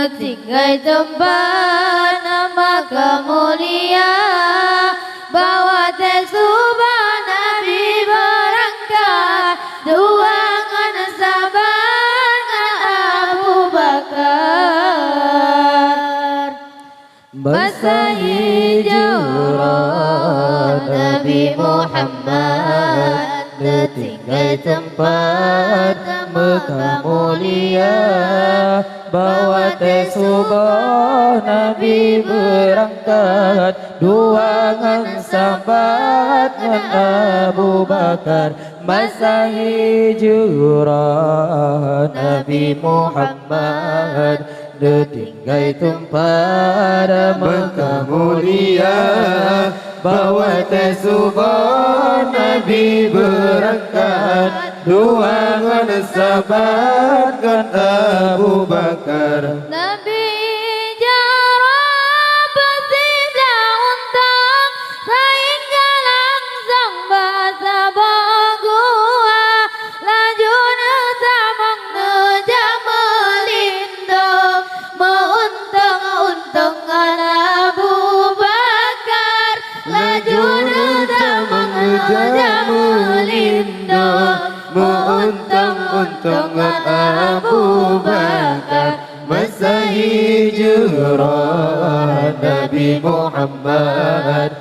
tinggal tempat nama kemulia bawa tesubah Nabi berangkat duangan sahabat Abu Bakar basahi jurah Nabi Muhammad tinggal tempat Mekah mulia bawa tesubah Nabi berangkat duangan sahabat Abu Bakar masa hijrah Nabi Muhammad tinggal tempat Mekah mulia bawa tesubah Nabi berangkat duangan sahabat Abu Bakar Nabi jarah bertindak untung sehingga langsung bahasa bagua laju nusamang nuja melindung menguntung-untungan Abu Bakar laju nusamang nuja melindung menguntung-untungan Abu Bakar masa hijrah Nabi Muhammad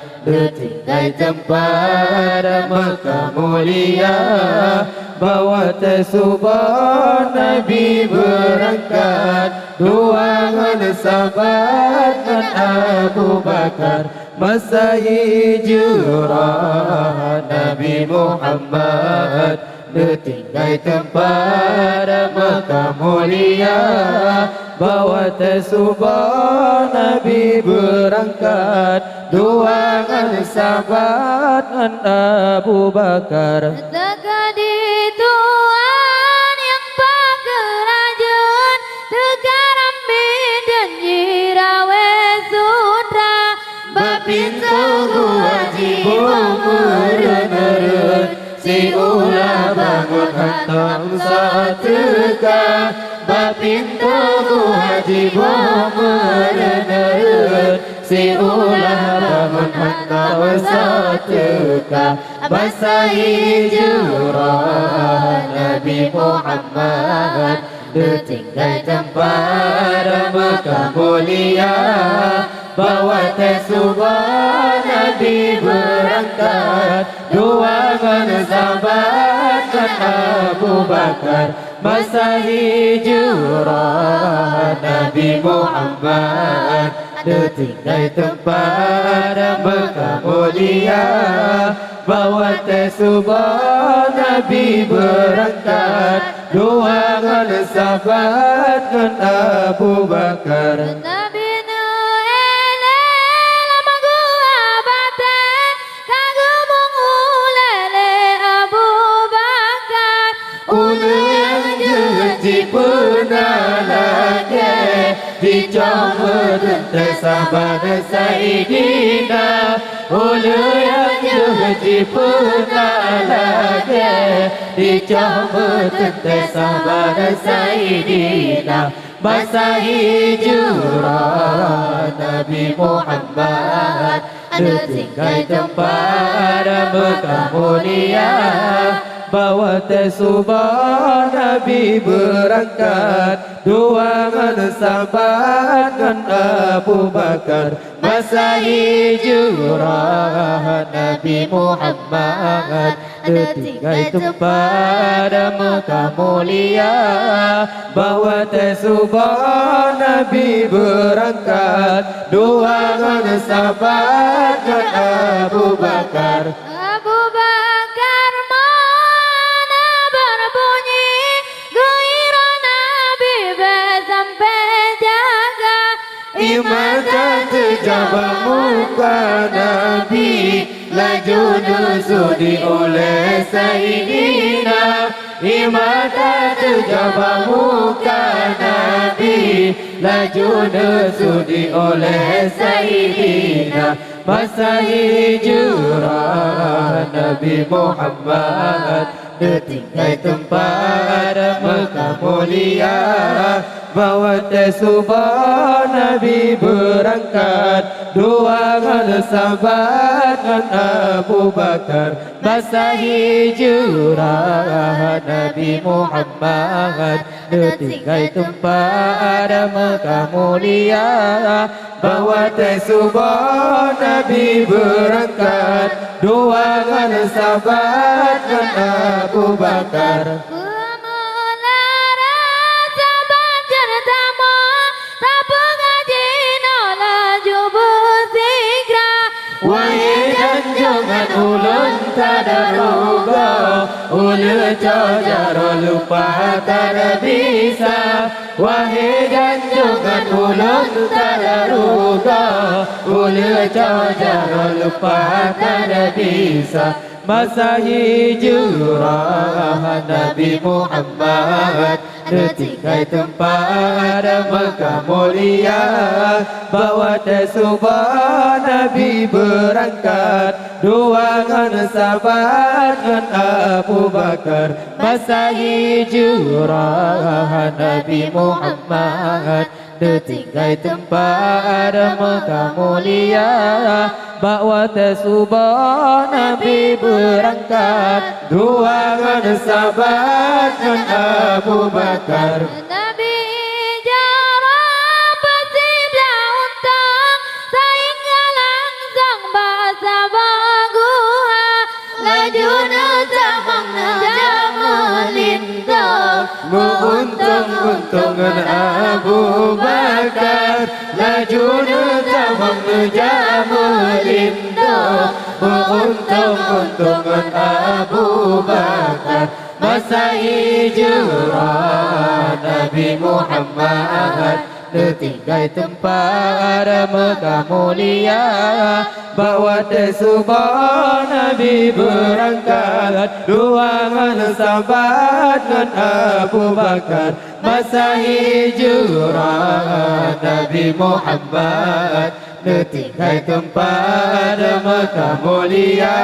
tinggal tempat Mekah mulia bawa tesubah Nabi berangkat duangan sahabat Abu Bakar masa hijrah Nabi Muhammad tinggal tempat Mekah mulia bawa tesubah Nabi berangkat duangan sahabat Abu Bakar Tegadi Tuhan yang pagerajun Tegaram bidan jirawe sutra Bapintu wajib mereneren Si ulah bangun hantam sateka Bapintu wajib mereneren Si ulah bangun hantam sateka Masa hijrah Nabi Muhammad tinggal tempat Mekah mulia bawa tesubah Nabi berangkat duangan sahabat Abu Bakar masa hijrah Nabi Muhammad tinggal tempat Mekah mulia bawa tesubah Nabi berangkat duangan sahabat Abu Bakar Nabi Nuele lama gua baten kagumung ulele Abu Bakar Ulu yang janji pernah lagi dicoba tentang sahabat Sayyidina Ulu yang janji pernah lagi dicoba tentang sahabat Sayyidina Masa hijrah Nabi Muhammad tinggal tempat Mekah mulia bawa tesubah Nabi berangkat duangan sahabat Abu Bakar masa hijrah Nabi Muhammad tinggal tempat Mekah mulia bawa tesubah Nabi berangkat duangan sahabat Abu Bakar Abu Bakar mana berbunyi gairah Nabi sampai jaga Imata terjabah muka Nabi laju nusudi oleh Sayyidina Imata terjabah muka Nabi laju nusudi oleh Sayyidina Masa hijrah Nabi Muhammad Detingkai tempat Mekah mulia, bawa subah Nabi berangkat, dua dengan sahabat dengan Abu Bakar, basahi jurah Nabi Muhammad. Detingkai tempat Mekah mulia, bawa subah Nabi berangkat, dua dengan sahabat dengan Abu Bakar. Kumula rasa banjir tamu, tapu gaji laju bersigra. Wahai jangan ulun tadaruga, ulu jajaro lupa tak bisa. Wahai jangan ulun tadaruga, ulu jajaro lupa tak bisa. Basahi jurah Nabi Muhammad, detingkai tempat Mekah mulia, bawa subah Nabi berangkat, dua dengan sahabat dengan Abu Bakar, basahi jurah Nabi Muhammad. Detingkai tempat Mekah mulia, bawa subah Nabi berangkat, dua dengan sahabat dengan Abu Bakar. Nabi jarang bersiblah untuk sehingga langsung bahasa baguha, laju nezamang nejamelintong, Menguntung-untungan Abu Bakar, laju nezamang nejamelintong. Menguntung-untungan Abu Bakar, basahi jurah Nabi Muhammad. Detingkai tempat Mekah mulia, bawa subah Nabi berangkat, dua dengan sahabat dengan Abu Bakar, basahi jurah Nabi Muhammad. Detingkai tempat Mekah mulia,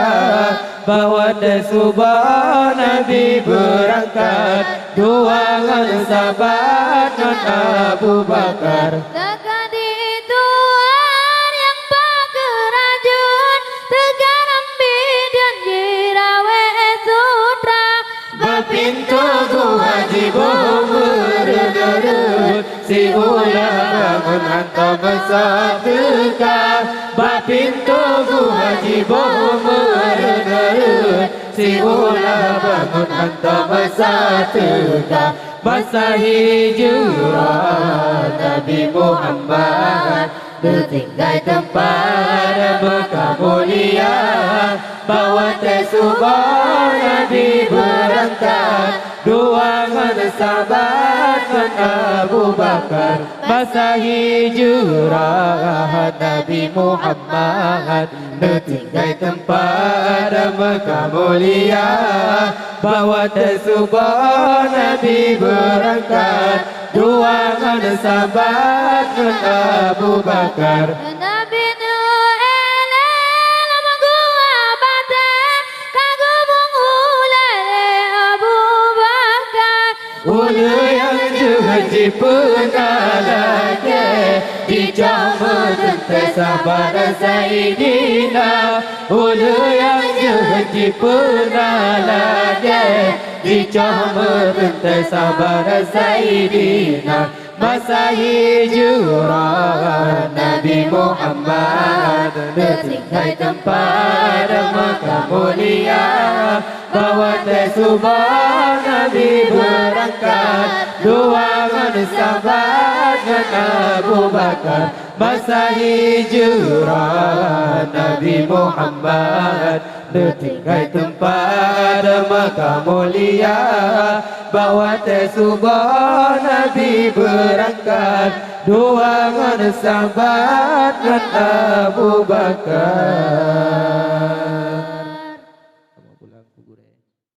bawa subah Nabi berangkat, dua dengan sahabat dengan Abu Bakar. Sekali tuan yang pagerajun, tegaram bidan jirawe sutra. Bapintu gua jibo berderut, si ulah bangun hantar bersatuka. Bapintu gua jibo berderut, si ulah bangun hantar bersatuka. Basahi jurah Nabi Muhammad, detingkai tempat Mekah mulia, bawa subah Nabi berangkat, dua dengan sahabat dengan Abu Bakar, basahi jurah Nabi Muhammad. Detingkai tempat Mekah mulia, bawa subah Nabi berangkat, dua dengan sahabat dengan Abu Bakar. Nabi Nuh magua bata, kagumung ulare Abu Bakar. Ulu yang haji pernah lagi, dijamah tentai sabar Sayyidina. Ulu yang haji pernah lagi, dijamah tentai sabar Sayyidina. Basahi jurah Nabi Muhammad, detingkai tempat Mekah mulia, bawa subah Nabi berangkat, dua dengan sahabat dengan Abu Bakar, basahi jurah Nabi Muhammad. Detingkai tempat Mekah mulia, bawa subah Nabi berangkat, dua dengan sahabat dengan Abu Bakar.